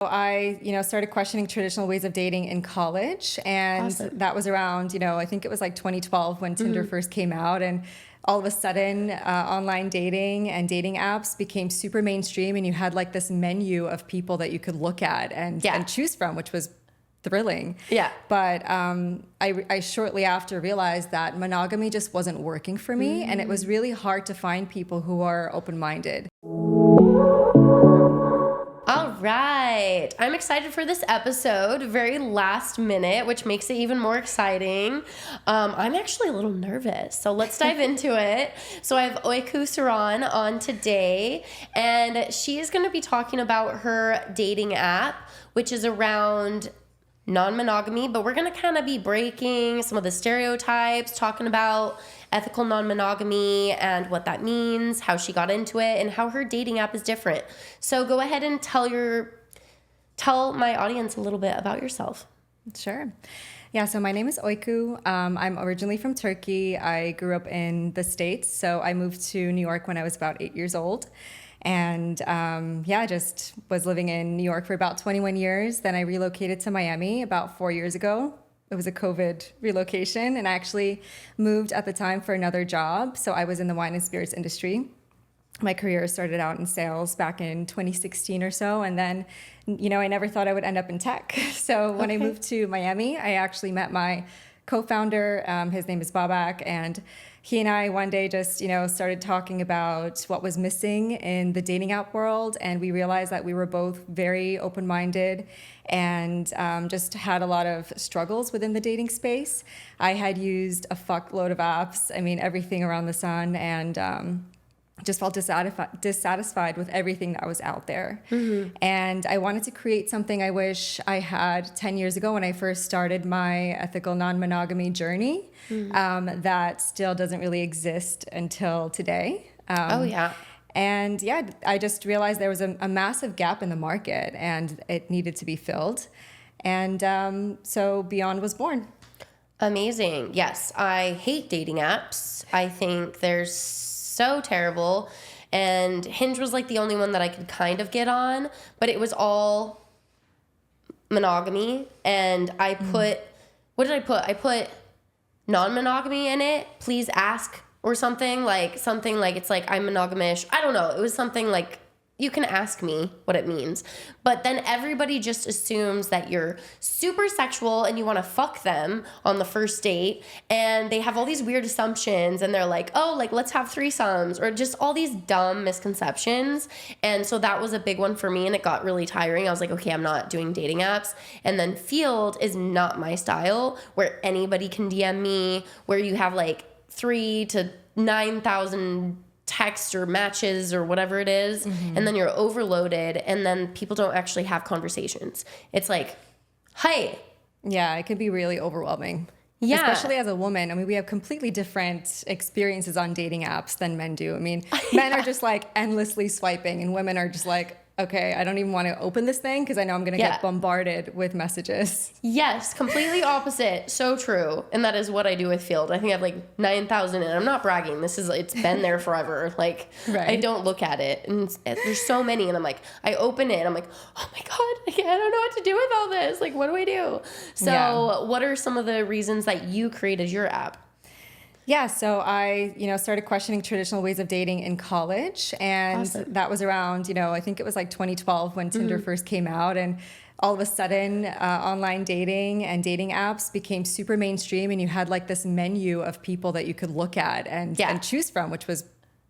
I, started questioning traditional ways of dating in college, and Awesome. that was around, I think it was like 2012 when Tinder first came out, and all of a sudden, online dating and dating apps became super mainstream, and you had like this menu of people that you could look at and choose from, which was thrilling. Yeah. But I shortly after realized that monogamy just wasn't working for me, and it was really hard to find people who are open-minded. All right. I'm excited for this episode, very last minute, which makes it even more exciting. I'm actually a little nervous, so let's dive into it. So I have Öykü on today, and she is going to be talking about her dating app, which is around non-monogamy, but we're going to kind of be breaking some of the stereotypes, talking about ethical non-monogamy and what that means, how she got into it, and how her dating app is different. So go ahead and tell my audience a little bit about yourself. Sure. Yeah, so my name is Öykü. I'm originally from Turkey. I grew up in the States, so I moved to New York when I was about 8 years old. And I just was living in New York for about 21 years. Then I relocated to Miami about 4 years ago. It was a COVID relocation, and I actually moved at the time for another job. So I was in the wine and spirits industry. My career started out in sales back in 2016 or so, and then, I never thought I would end up in tech. So when I moved to Miami, I actually met my co-founder. His name is Babak, and he and I one day just, started talking about what was missing in the dating app world, and we realized that we were both very open-minded and just had a lot of struggles within the dating space. I had used a fuckload of apps, everything around the sun, and just felt dissatisfied with everything that was out there. Mm-hmm. And I wanted to create something I wish I had 10 years ago when I first started my ethical non-monogamy journey, that still doesn't really exist until today. And I just realized there was a massive gap in the market and it needed to be filled. And so Beyond was born. Amazing. Yes, I hate dating apps. I think there's so terrible, and Hinge was like the only one that I could kind of get on, but it was all monogamy, and I put what did I put? I put non-monogamy in it. Please ask, or something like it's like I'm monogamish. I don't know. It was something like you can ask me what it means. But then everybody just assumes that you're super sexual and you want to fuck them on the first date. And they have all these weird assumptions, and they're like, oh, like let's have threesomes, or just all these dumb misconceptions. And so that was a big one for me, and it got really tiring. I was like, okay, I'm not doing dating apps. And then Field is not my style, where anybody can DM me, where you have like 3,000 to 9,000 text or matches or whatever it is, and then you're overloaded, and then people don't actually have conversations. It's like, hey. Yeah, it can be really overwhelming. Yeah. Especially as a woman. We have completely different experiences on dating apps than men do. Men are just like endlessly swiping, and women are just like, okay, I don't even want to open this thing because I know I'm going to get bombarded with messages. Yes, completely opposite. So true. And that is what I do with Field. I think I have like 9,000, and I'm not bragging. It's been there forever. Like, right. I don't look at it. And there's so many, and I'm like, I open it, and I'm like, oh my God, I don't know what to do with all this. Like, what do I do? So what are some of the reasons that you created your app? Yeah, so I, started questioning traditional ways of dating in college, and that was around, I think it was like 2012 when Tinder first came out, and all of a sudden, online dating and dating apps became super mainstream, and you had like this menu of people that you could look at and choose from, which was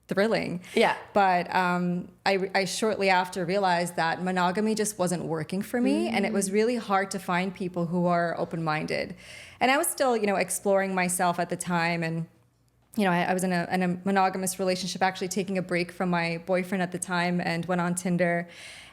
thrilling. Yeah. But I shortly after realized that monogamy just wasn't working for me, and it was really hard to find people who are open-minded. And I was still, exploring myself at the time, and I was in a monogamous relationship, actually taking a break from my boyfriend at the time, and went on Tinder.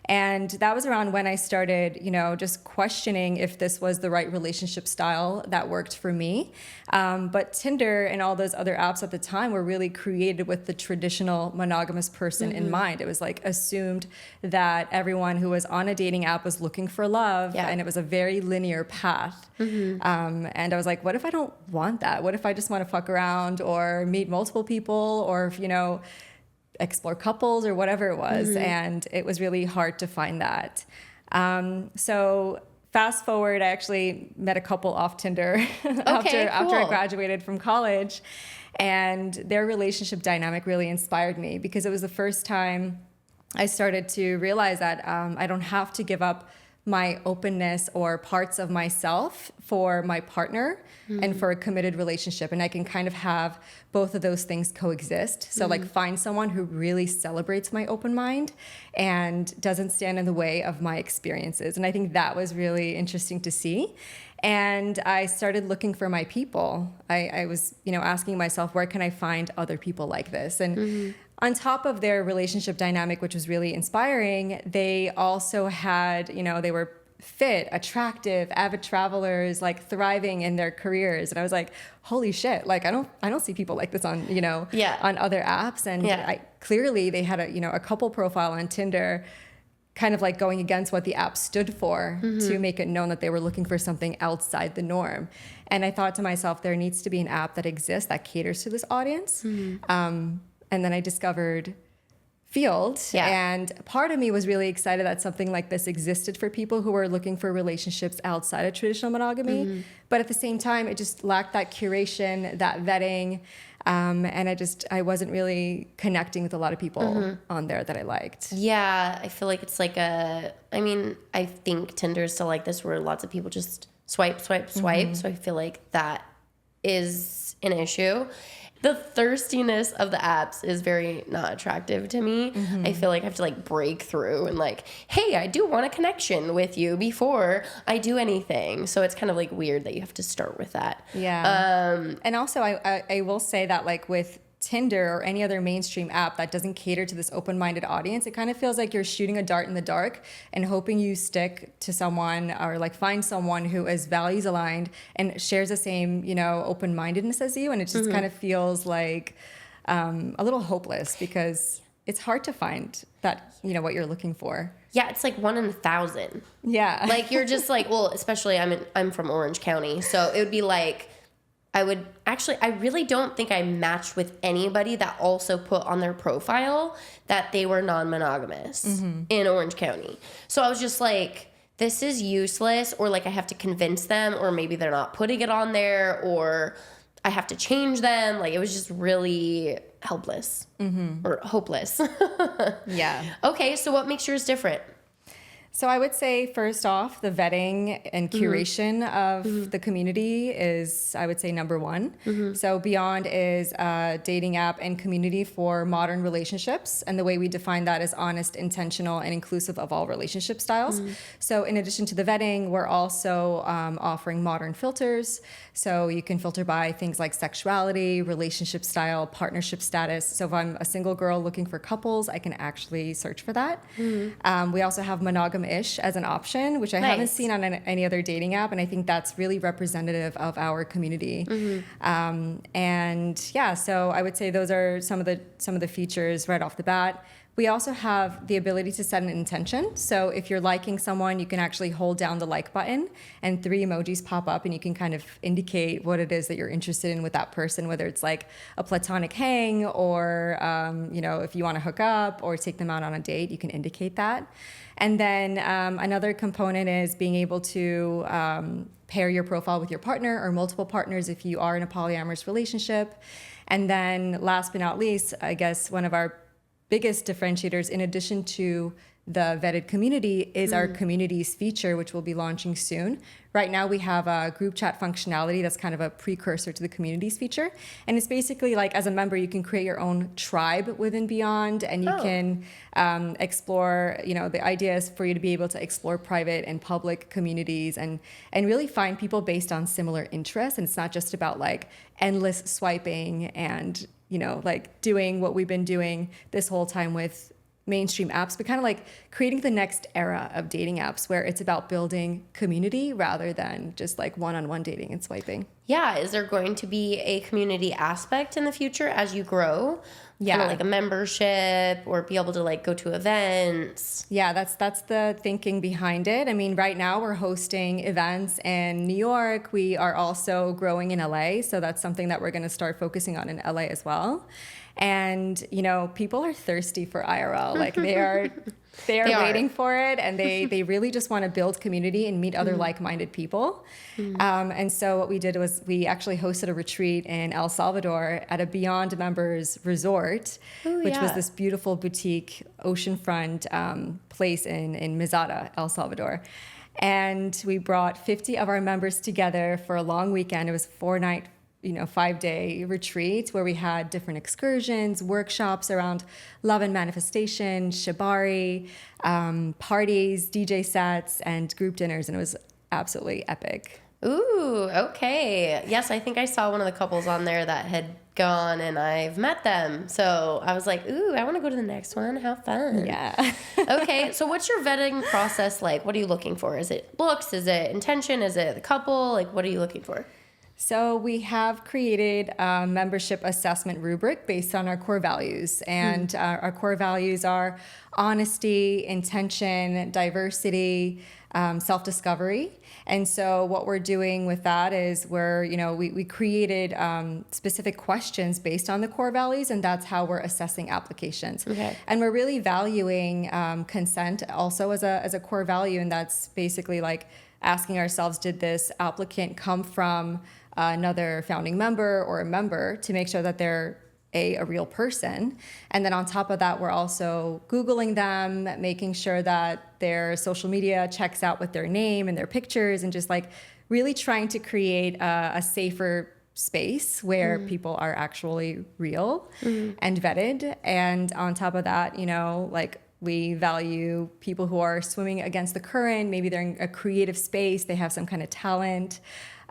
And that was around when I started, just questioning if this was the right relationship style that worked for me. But Tinder and all those other apps at the time were really created with the traditional monogamous person in mind. It was like assumed that everyone who was on a dating app was looking for love, and it was a very linear path. And I was like, what if I don't want that? What if I just want to fuck around or meet multiple people, or if, explore couples or whatever it was. And it was really hard to find that. So fast forward, I actually met a couple off Tinder after I graduated from college, and their relationship dynamic really inspired me because it was the first time I started to realize that I don't have to give up my openness or parts of myself for my partner and for a committed relationship. And I can kind of have both of those things coexist. So like find someone who really celebrates my open mind and doesn't stand in the way of my experiences. And I think that was really interesting to see. And I started looking for my people. I was, asking myself, where can I find other people like this? And on top of their relationship dynamic, which was really inspiring, they also had, they were fit, attractive, avid travelers, like thriving in their careers. And I was like, holy shit, like I don't see people like this on, on other apps. And clearly they had a couple profile on Tinder, kind of like going against what the app stood for to make it known that they were looking for something outside the norm. And I thought to myself, there needs to be an app that exists that caters to this audience. And then I discovered Field. And part of me was really excited that something like this existed for people who were looking for relationships outside of traditional monogamy. But at the same time, it just lacked that curation, that vetting. And I wasn't really connecting with a lot of people on there that I liked. Yeah, I feel like it's like I think Tinder is still like this where lots of people just swipe. So I feel like that is an issue. The thirstiness of the apps is very not attractive to me. I feel like I have to like break through and like, hey, I do want a connection with you before I do anything. So it's kind of like weird that you have to start with that. Yeah. And also I will say that like with Tinder or any other mainstream app that doesn't cater to this open-minded audience, it kind of feels like you're shooting a dart in the dark and hoping you stick to someone or like find someone who is values aligned and shares the same, open-mindedness as you. And it just kind of feels like a little hopeless because it's hard to find that, what you're looking for. Yeah, it's like 1 in 1,000. Yeah. Like you're just like, well, especially I'm from Orange County. So it would be like, I really don't think I matched with anybody that also put on their profile that they were non-monogamous in Orange County. So I was just like, this is useless, or like I have to convince them, or maybe they're not putting it on there, or I have to change them. Like it was just really helpless or hopeless. Yeah. Okay, so what makes yours different? So I would say, first off, the vetting and curation of the community is, I would say, number one. So Beyond is a dating app and community for modern relationships. And the way we define that is honest, intentional, and inclusive of all relationship styles. So in addition to the vetting, we're also offering modern filters. So you can filter by things like sexuality, relationship style, partnership status. So if I'm a single girl looking for couples, I can actually search for that. We also have monogam-ish as an option, which I haven't seen on any other dating app, and I think that's really representative of our community. And yeah, so I would say those are some of the features right off the bat. We also have the ability to set an intention. So if you're liking someone, you can actually hold down the like button and 3 emojis pop up and you can kind of indicate what it is that you're interested in with that person, whether it's like a platonic hang or, if you want to hook up or take them out on a date, you can indicate that. And then another component is being able to pair your profile with your partner or multiple partners if you are in a polyamorous relationship. And then last but not least, I guess one of our biggest differentiators, in addition to the vetted community, is our communities feature, which we'll be launching soon. Right now, we have a group chat functionality that's kind of a precursor to the communities feature. And it's basically like, as a member, you can create your own tribe within Beyond, and you can explore, the idea is for you to be able to explore private and public communities and really find people based on similar interests. And it's not just about like endless swiping and like doing what we've been doing this whole time with mainstream apps, but kind of like creating the next era of dating apps where it's about building community rather than just like one-on-one dating and swiping. Yeah. Is there going to be a community aspect in the future as you grow? Yeah. Kind of like a membership or be able to like go to events? Yeah, that's the thinking behind it. I mean, right now we're hosting events in New York. We are also growing in LA. So that's something that we're going to start focusing on in LA as well. And, you know, people are thirsty for IRL. Like they are waiting for it, and they really just want to build community and meet other like-minded people. And so what we did was we actually hosted a retreat in El Salvador at a Beyond Members resort, which was this beautiful boutique oceanfront place in Mesada, El Salvador. And we brought 50 of our members together for a long weekend. It was 4-night, 5-day retreat where we had different excursions, workshops around love and manifestation, shibari, parties, DJ sets, and group dinners. And it was absolutely epic. Ooh, okay. Yes, I think I saw one of the couples on there that had gone, and I've met them. So I was like, ooh, I want to go to the next one. How fun. Yeah. Okay, so what's your vetting process like? What are you looking for? Is it looks? Is it intention? Is it the couple? Like, what are you looking for? So we have created a membership assessment rubric based on our core values. And our core values are honesty, intention, diversity, self-discovery. And so what we're doing with that is we created specific questions based on the core values, and that's how we're assessing applications. Okay. And we're really valuing consent also as a core value, and that's basically like asking ourselves, did this applicant come from another founding member or a member, to make sure that they're a real person. And then on top of that, we're also Googling them, making sure that their social media checks out with their name and their pictures, and just like really trying to create a safer space where people are actually real and vetted. And on top of that, we value people who are swimming against the current. Maybe they're in a creative space, they have some kind of talent.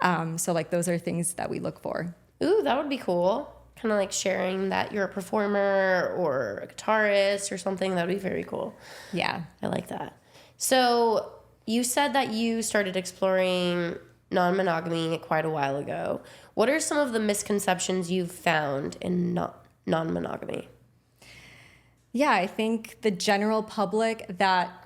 So like those are things that we look for. Ooh, that would be cool. Kind of like sharing that you're a performer or a guitarist or something. That would be very cool. Yeah. I like that. So you said that you started exploring non-monogamy quite a while ago. What are some of the misconceptions you've found in non-monogamy? Yeah, I think the general public that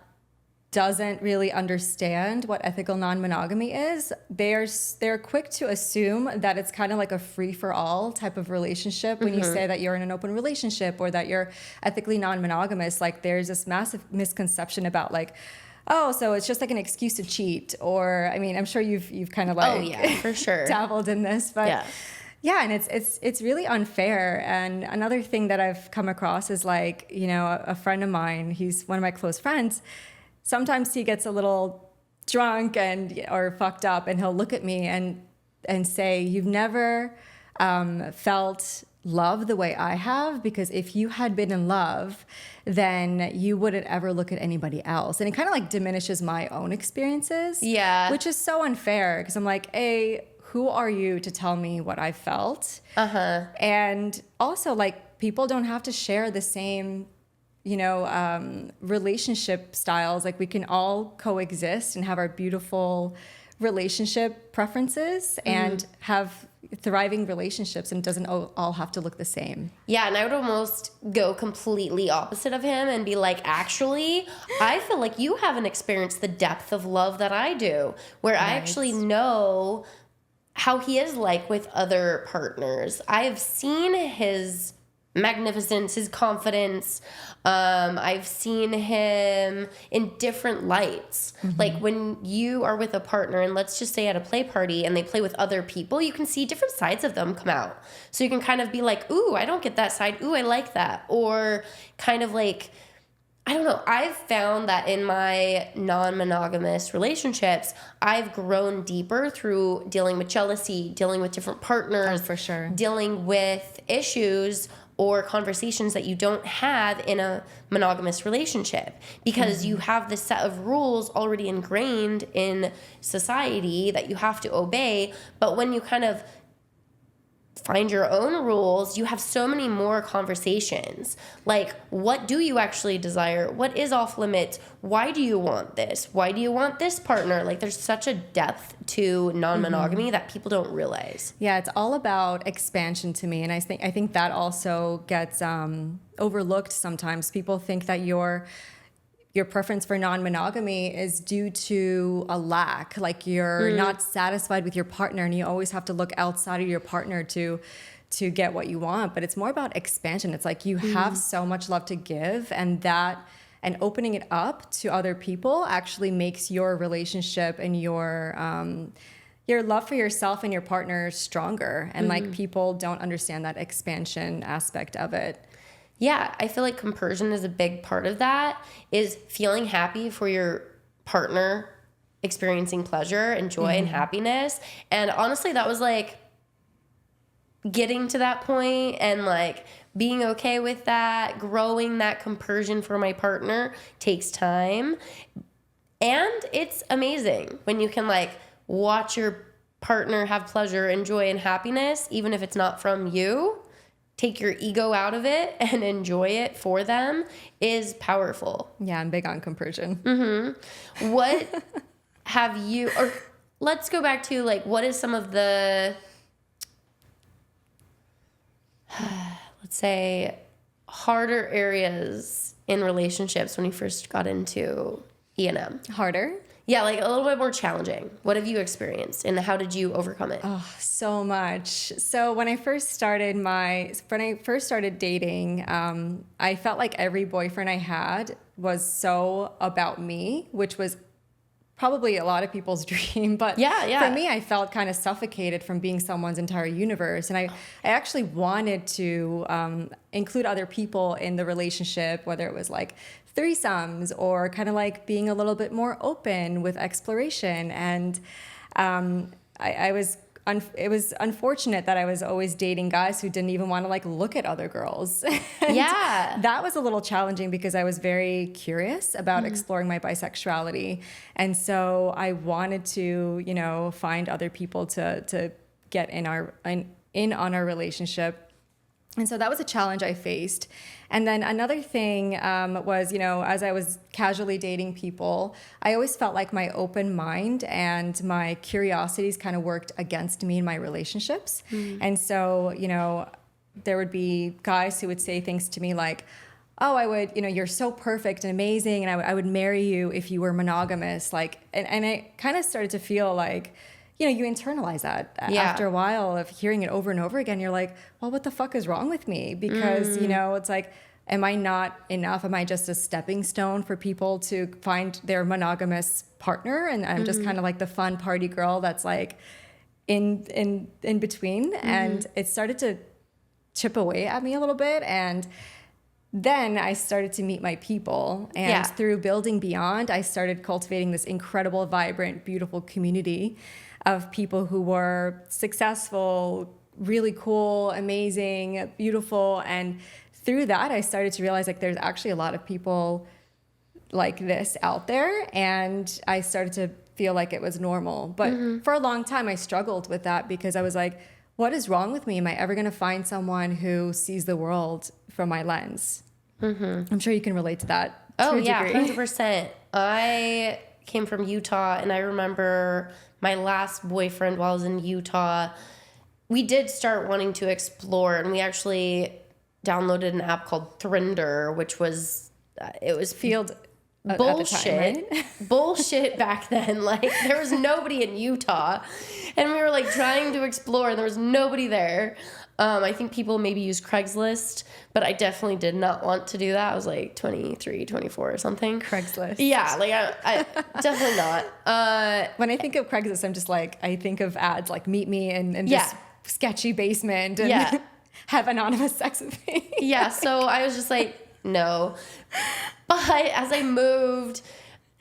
doesn't really understand what ethical non-monogamy is, they're quick to assume that it's kind of like a free-for-all type of relationship. When you say that you're in an open relationship or that you're ethically non-monogamous, like there's this massive misconception about like, oh, so it's just like an excuse to cheat. Or, I mean, I'm sure you've kind of like, oh yeah, for sure, dabbled in this, but yeah, and it's really unfair. And another thing that I've come across is like, a friend of mine, he's one of my close friends. Sometimes he gets a little drunk or fucked up, and he'll look at me and say, "You've never felt love the way I have, because if you had been in love, then you wouldn't ever look at anybody else." And it kind of like diminishes my own experiences. Yeah. Which is so unfair, because I'm like, who are you to tell me what I felt? And also, like, people don't have to share the same relationship styles. Like, we can all coexist and have our beautiful relationship preferences and have thriving relationships, and it doesn't all have to look the same. Yeah, and I would almost go completely opposite of him and be like, actually, I feel like you haven't experienced the depth of love that I do, where I actually know how he is like with other partners. I have seen his magnificence, his confidence. I've seen him in different lights. Like when you are with a partner, and let's just say at a play party, and they play with other people, you can see different sides of them come out. So you can kind of be like, ooh, I don't get that side. Ooh, I like that. Or kind of like, I don't know. I've found that in my non-monogamous relationships, I've grown deeper through dealing with jealousy, dealing with different partners, for sure, dealing with issues or conversations that you don't have in a monogamous relationship, because you have this set of rules already ingrained in society that you have to obey. But when you kind of find your own rules, you have so many more conversations. Like, what do you actually desire? What is off limits? Why do you want this? Why do you want this partner? Like, there's such a depth to non-monogamy that people don't realize. Yeah, it's all about expansion to me. And I think that also gets overlooked sometimes. People think that your preference for non-monogamy is due to a lack, like you're not satisfied with your partner, and you always have to look outside of your partner to to get what you want, but it's more about expansion. It's like you have so much love to give, and opening it up to other people actually makes your relationship and your love for yourself and your partner stronger. And like people don't understand that expansion aspect of it. Yeah, I feel like compersion is a big part of that, is feeling happy for your partner experiencing pleasure and joy and happiness. And honestly, that was like getting to that point and like being okay with that, growing that compersion for my partner takes time. And it's amazing when you can like watch your partner have pleasure and joy and happiness, even if it's not from you. Take your ego out of it and enjoy it for them is powerful. Yeah, I'm big on compersion. What have you, or let's go back to like, what is some of the, let's say, harder areas in relationships when you first got into E&M? Harder? Yeah, like a little bit more challenging. What have you experienced and how did you overcome it? Oh, so much. So when I first started dating, I felt like every boyfriend I had was so about me, which was probably a lot of people's dream. But for me, I felt kind of suffocated from being someone's entire universe. And I actually wanted to include other people in the relationship, whether it was like threesomes or kind of like being a little bit more open with exploration. And it was unfortunate that I was always dating guys who didn't even want to like look at other girls. Yeah. That was a little challenging because I was very curious about exploring my bisexuality. And so I wanted to, you know, find other people to get in on our relationship. And so that was a challenge I faced. And then another thing was, you know, as I was casually dating people, I always felt like my open mind and my curiosities kind of worked against me in my relationships. And so, you know, there would be guys who would say things to me like, oh, you're so perfect and amazing, and I would marry you if you were monogamous. Like, and I kind of started to feel like, you know, you internalize that after a while of hearing it over and over again. You're like, well, what the fuck is wrong with me? Because, you know, it's like, am I not enough? Am I just a stepping stone for people to find their monogamous partner? And I'm just kind of like the fun party girl that's like in between. And it started to chip away at me a little bit. And then I started to meet my people. And through building Beyond, I started cultivating this incredible, vibrant, beautiful community of people who were successful, really cool, amazing, beautiful. And through that, I started to realize like there's actually a lot of people like this out there. And I started to feel like it was normal. But for a long time, I struggled with that because I was like, what is wrong with me? Am I ever going to find someone who sees the world from my lens? I'm sure you can relate to that. Oh, yeah, 100%. I came from Utah, and I remember my last boyfriend while I was in Utah, we did start wanting to explore, and we actually downloaded an app called Thrinder, which was, it was field bullshit. At the time, right? Bullshit back then. Like, there was nobody in Utah, and we were like trying to explore, and there was nobody there. I think people maybe use Craigslist, but I definitely did not want to do that. I was like 23, 24 or something. Craigslist. Yeah, like I definitely not. When I think of Craigslist, I'm just like, I think of ads like meet me in this sketchy basement and have anonymous sex with me. Yeah, so I was just like, no. But as I moved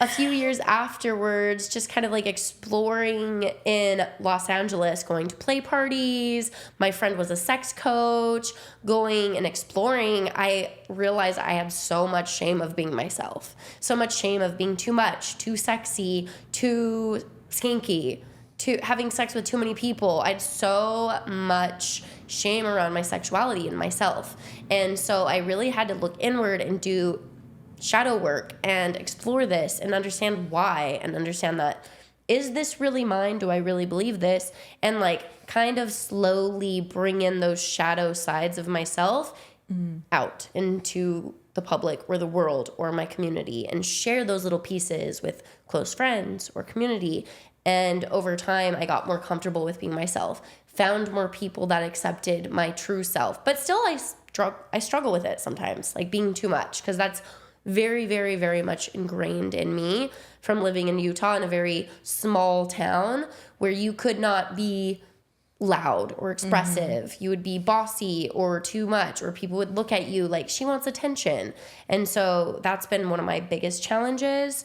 a few years afterwards, just kind of like exploring in Los Angeles, going to play parties. My friend was a sex coach, going and exploring. I realized I had so much shame of being myself, so much shame of being too much, too sexy, too skanky, to having sex with too many people. I had so much shame around my sexuality and myself. And so I really had to look inward and do shadow work and explore this and understand why, and understand that, is this really mine? Do I really believe this? And like kind of slowly bring in those shadow sides of myself out into the public or the world or my community and share those little pieces with close friends or community. And over time, I got more comfortable with being myself, found more people that accepted my true self. But still, I struggle with it sometimes, like being too much, because that's very, very, very much ingrained in me from living in Utah in a very small town where you could not be loud or expressive. You would be bossy or too much, or people would look at you like she wants attention. And so that's been one of my biggest challenges.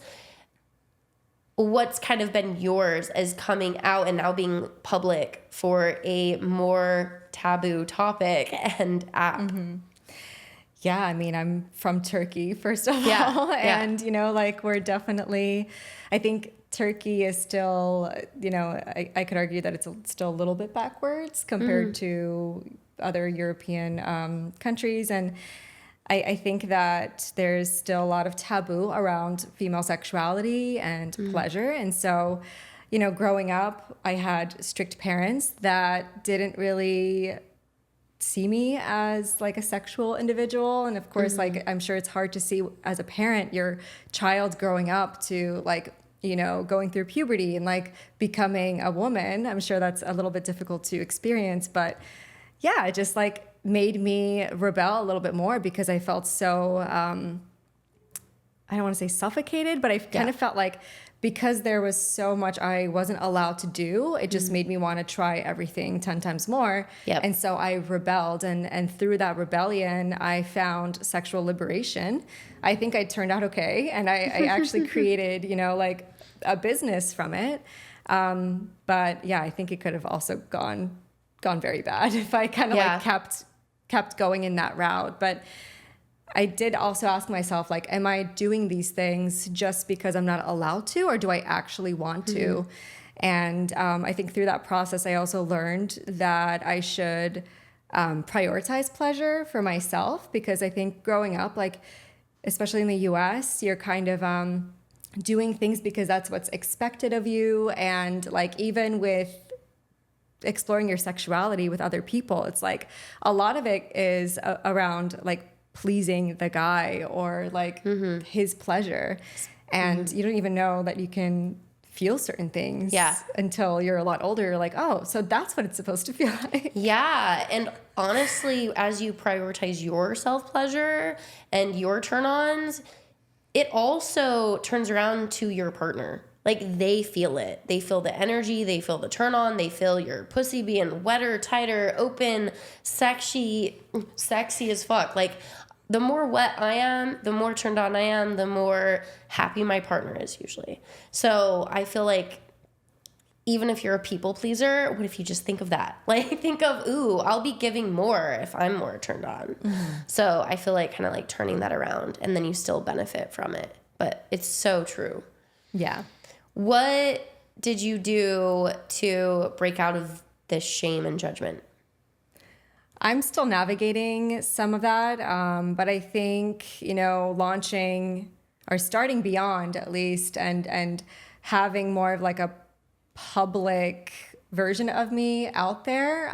What's kind of been yours as coming out and now being public for a more taboo topic and app? Yeah, I mean, I'm from Turkey, first of all. And, you know, like we're definitely, I think Turkey is still, you know, I could argue that it's still a little bit backwards compared to other European countries. And I think that there's still a lot of taboo around female sexuality and pleasure. And so, you know, growing up, I had strict parents that didn't really see me as like a sexual individual. And of course, like, I'm sure it's hard to see as a parent, your child growing up to like, you know, going through puberty and like becoming a woman. I'm sure that's a little bit difficult to experience, but yeah, it just like made me rebel a little bit more because I felt so, I don't want to say suffocated, but I kind of felt like because there was so much I wasn't allowed to do, it just made me want to try everything 10 times more. And so I rebelled. And through that rebellion, I found sexual liberation. I think I turned out okay. And I actually created, you know, like a business from it. But yeah, I think it could have also gone very bad if I kind of like kept going in that route. But I did also ask myself, like, am I doing these things just because I'm not allowed to, or do I actually want to? And I think through that process, I also learned that I should prioritize pleasure for myself, because I think growing up, like, especially in the US, you're kind of doing things because that's what's expected of you. And like, even with exploring your sexuality with other people, it's like a lot of it is around like pleasing the guy or like his pleasure. And you don't even know that you can feel certain things until you're a lot older. You're like, oh, so that's what it's supposed to feel like. Yeah. And honestly, as you prioritize your self-pleasure and your turn-ons, it also turns around to your partner. Like, they feel it. They feel the energy. They feel the turn on. They feel your pussy being wetter, tighter, open, sexy as fuck. Like, the more wet I am, the more turned on I am, the more happy my partner is usually. So I feel like even if you're a people pleaser, what if you just think of that? Like, think of, ooh, I'll be giving more if I'm more turned on. So I feel like kind of like turning that around, and then you still benefit from it. But it's so true. Yeah. What did you do to break out of this shame and judgment? I'm still navigating some of that, but I think, you know, launching or starting Beyond at least, and having more of like a public version of me out there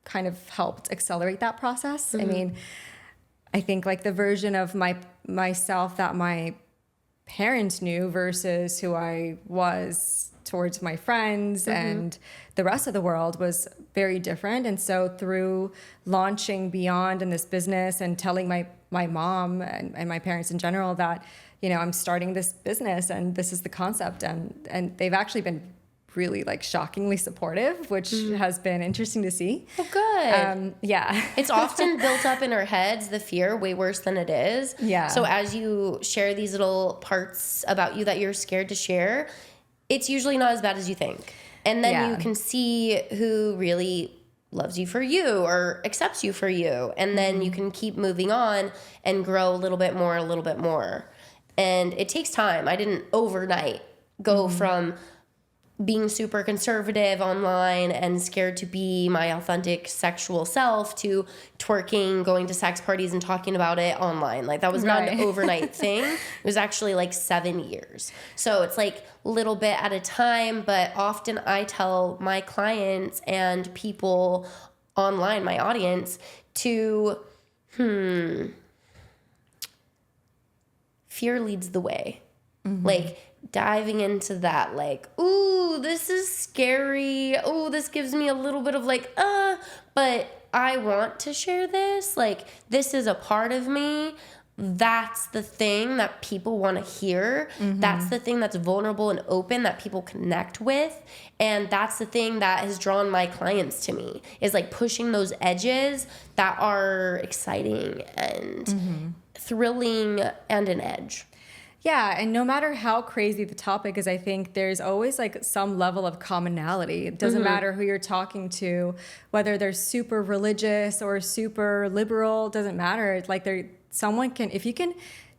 kind of helped accelerate that process. I mean, I think like the version of myself that my parents knew versus who I was towards my friends and the rest of the world was very different. And so through launching Beyond in this business and telling my mom and my parents in general that, you know, I'm starting this business and this is the concept, and they've actually been really like shockingly supportive, which has been interesting to see. Oh, good. Yeah. It's often built up in our heads, the fear, way worse than it is. Yeah. So as you share these little parts about you that you're scared to share, it's usually not as bad as you think. And then you can see who really loves you for you or accepts you for you. And then you can keep moving on and grow a little bit more. And it takes time. I didn't overnight go from being super conservative online and scared to be my authentic sexual self to twerking, going to sex parties and talking about it online. Like, that was not an overnight thing. It was actually like 7 years. So it's like little bit at a time, but often I tell my clients and people online, my audience, to fear leads the way. Like diving into that, like, ooh, this is scary. Oh, this gives me a little bit of like, but I want to share this. Like, this is a part of me. That's the thing that people want to hear. That's the thing that's vulnerable and open that people connect with. And that's the thing that has drawn my clients to me, is like pushing those edges that are exciting and thrilling and an edge. Yeah, and no matter how crazy the topic is, I think there's always like some level of commonality. It doesn't matter who you're talking to, whether they're super religious or super liberal, it doesn't matter. It's like someone can, if you can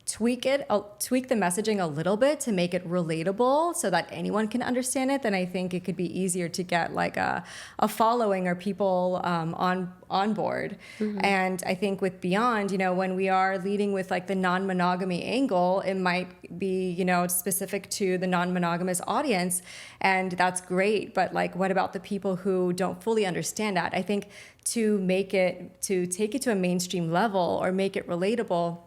tweak the messaging a little bit to make it relatable so that anyone can understand it, then I think it could be easier to get like a following or people on board. And I think with Beyond, when we are leading with like the non-monogamy angle, it might be, specific to the non-monogamous audience, and that's great. But like, what about the people who don't fully understand that? I think to take it to a mainstream level or make it relatable,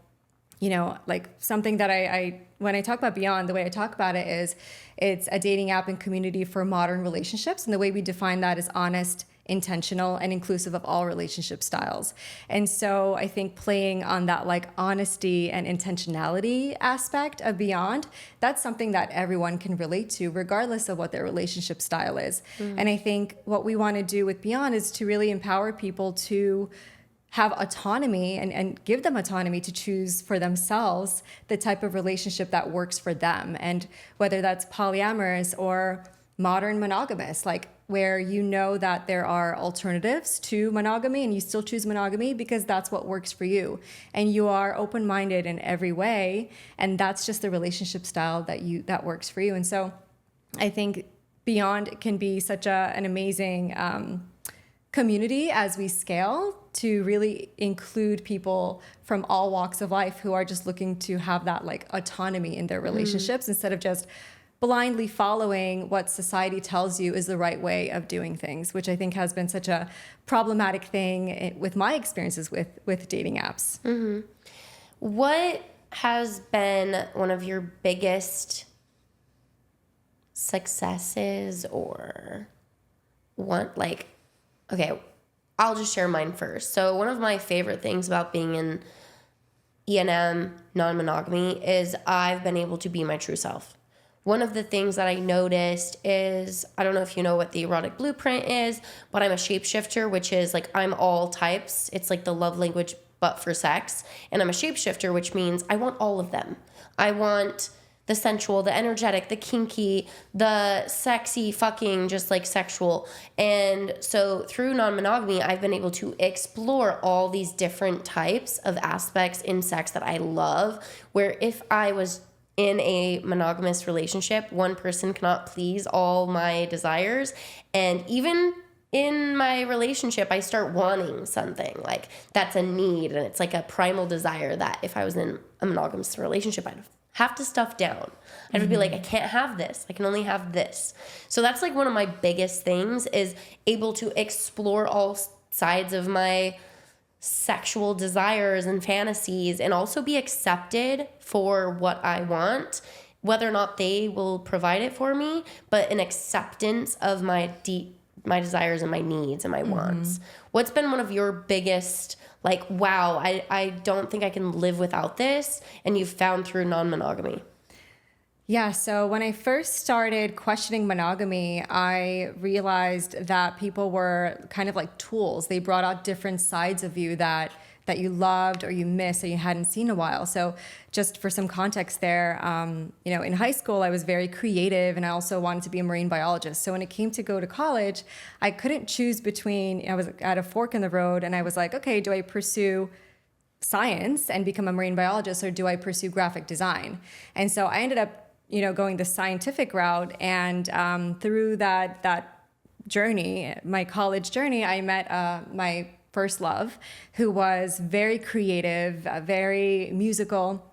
like something that I when I talk about Beyond, the way I talk about it is it's a dating app and community for modern relationships. And the way we define that is honest, intentional, and inclusive of all relationship styles. And so I think playing on that like honesty and intentionality aspect of Beyond, that's something that everyone can relate to regardless of what their relationship style is. And I think what we want to do with Beyond is to really empower people to have autonomy and give them autonomy to choose for themselves the type of relationship that works for them. And whether that's polyamorous or modern monogamous, like where that there are alternatives to monogamy and you still choose monogamy because that's what works for you. And you are open-minded in every way. And that's just the relationship style that works for you. And so I think Beyond can be such an amazing community as we scale to really include people from all walks of life who are just looking to have that like autonomy in their relationships instead of just blindly following what society tells you is the right way of doing things, which I think has been such a problematic thing with my experiences with dating apps. What has been one of your biggest successes or okay, I'll just share mine first. So one of my favorite things about being in E&M non-monogamy is I've been able to be my true self. One of the things that I noticed is, I don't know if you know what the erotic blueprint is, but I'm a shapeshifter, which is like I'm all types. It's like the love language, but for sex. And I'm a shapeshifter, which means I want all of them. I want the sensual, the energetic, the kinky, the sexy, fucking just like sexual. And so through non-monogamy, I've been able to explore all these different types of aspects in sex that I love, where if I was in a monogamous relationship, one person cannot please all my desires. And even in my relationship, I start wanting something like that's a need. And it's like a primal desire that if I was in a monogamous relationship, I'd have to stuff down. I would be like, I can't have this. I can only have this. So that's like one of my biggest things is able to explore all sides of my sexual desires and fantasies and also be accepted for what I want, whether or not they will provide it for me, but an acceptance of my desires and my needs and my wants. What's been one of your biggest, like, wow, I don't think I can live without this, and you've found through non-monogamy? Yeah, so when I first started questioning monogamy, I realized that people were kind of like tools. They brought out different sides of you that you loved or you missed or you hadn't seen in a while. So just for some context there, in high school, I was very creative and I also wanted to be a marine biologist. So when it came to go to college, I couldn't choose between, I was at a fork in the road and I was like, okay, do I pursue science and become a marine biologist or do I pursue graphic design? And so I ended up going the scientific route. And through that journey, my college journey, I met my first love, who was very creative, very musical.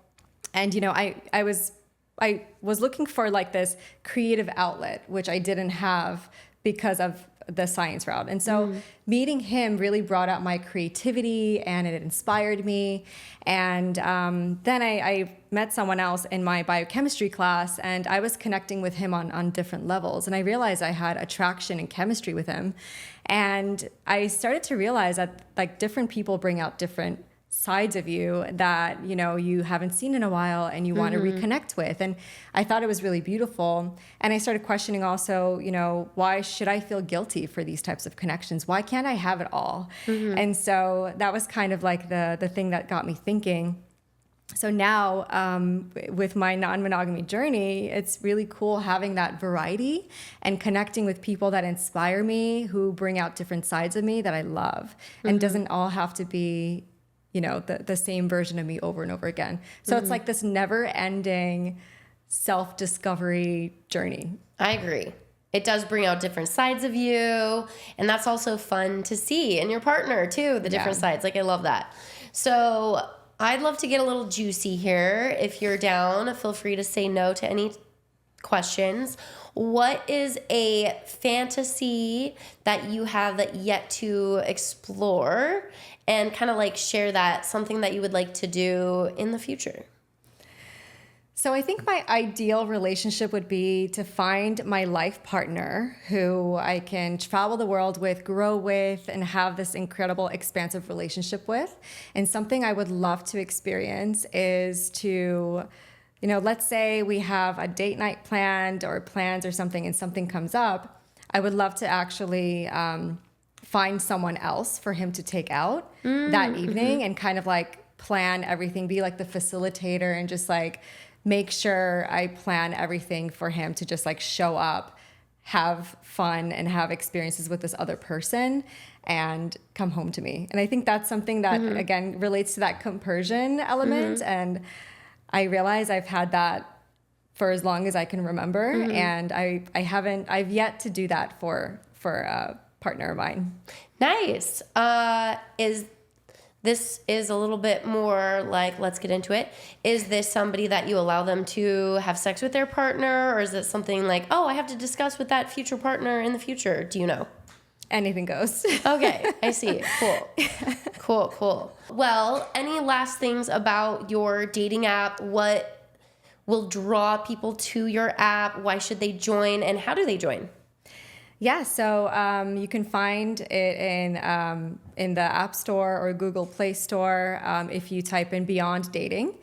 And, I was looking for like this creative outlet, which I didn't have because of the science route. And so meeting him really brought out my creativity, and it inspired me. And then I met someone else in my biochemistry class, and I was connecting with him on different levels. And I realized I had attraction in chemistry with him. And I started to realize that like different people bring out different sides of you that, you know, you haven't seen in a while and you want to reconnect with. And I thought it was really beautiful. And I started questioning also, you know, why should I feel guilty for these types of connections? Why can't I have it all? And so that was kind of like the thing that got me thinking. So now with my non-monogamy journey, it's really cool having that variety and connecting with people that inspire me, who bring out different sides of me that I love, and doesn't all have to be, you know, the same version of me over and over again. So it's like this never ending self-discovery journey. I agree. It does bring out different sides of you. And that's also fun to see in your partner too, the different sides. Like, I love that. So I'd love to get a little juicy here. If you're down, feel free to say no to any questions. What is a fantasy that you have that yet to explore, and kind of like share that, something that you would like to do in the future? So I think my ideal relationship would be to find my life partner who I can travel the world with, grow with, and have this incredible, expansive relationship with. And something I would love to experience is to, you know, let's say we have a date night planned or plans or something, and something comes up. I would love to actually find someone else for him to take out that evening and kind of like plan everything, be like the facilitator, and just like make sure I plan everything for him to just like show up, have fun, and have experiences with this other person and come home to me. And I think that's something that, again, relates to that compersion element. And I realize I've had that for as long as I can remember. And I've yet to do that for a partner of mine. Nice. This is a little bit more like, let's get into it. Is this somebody that you allow them to have sex with their partner? Or is it something like, oh, I have to discuss with that future partner in the future? Do you know? Anything goes. Okay, I see. Cool. Well, any last things about your dating app? What will draw people to your app? Why should they join? And how do they join? Yeah, so you can find it in the App Store or Google Play Store if you type in Beyond Dating.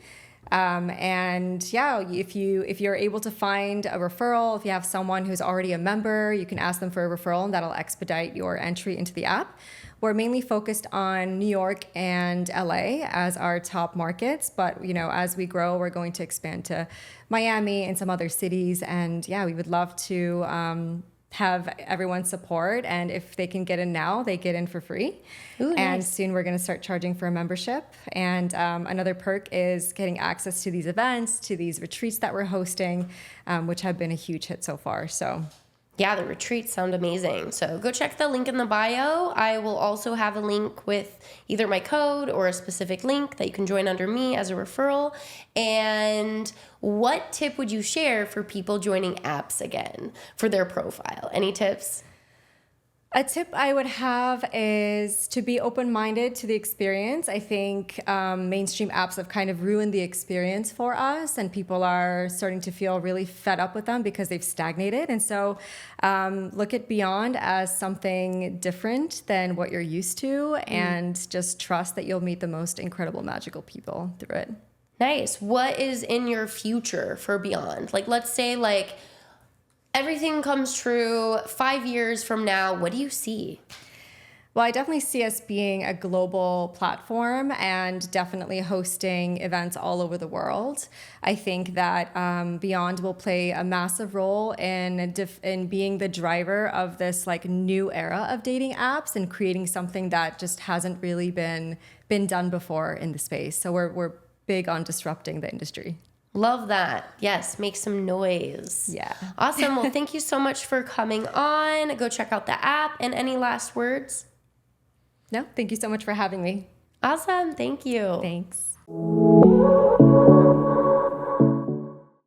And yeah, if you're able to find a referral, if you have someone who's already a member, you can ask them for a referral, and that'll expedite your entry into the app. We're mainly focused on New York and LA as our top markets, but you know, as we grow, we're going to expand to Miami and some other cities. And yeah, we would love to have everyone's support, and if they can get in now, they get in for free. Ooh, nice. And soon we're going to start charging for a membership. And another perk is getting access to these events, to these retreats that we're hosting, which have been a huge hit so far. So yeah, the retreats sound amazing. So go check the link in the bio. I will also have a link with either my code or a specific link that you can join under me as a referral. And what tip would you share for people joining apps again for their profile? Any tips? A tip I would have is to be open-minded to the experience. I think mainstream apps have kind of ruined the experience for us, and people are starting to feel really fed up with them because they've stagnated. And so look at Beyond as something different than what you're used to, and just trust that you'll meet the most incredible, magical people through it. Nice. What is in your future for Beyond? Like, let's say like everything comes true 5 years from now. What do you see? Well, I definitely see us being a global platform and definitely hosting events all over the world. I think that Beyond will play a massive role in being the driver of this like new era of dating apps and creating something that just hasn't really been done before in the space. So we're big on disrupting the industry. Love that. Yes, make some noise. Yeah. Awesome. Well, thank you so much for coming on. Go check out the app. And any last words? No, thank you so much for having me. Awesome. Thank you. Thanks.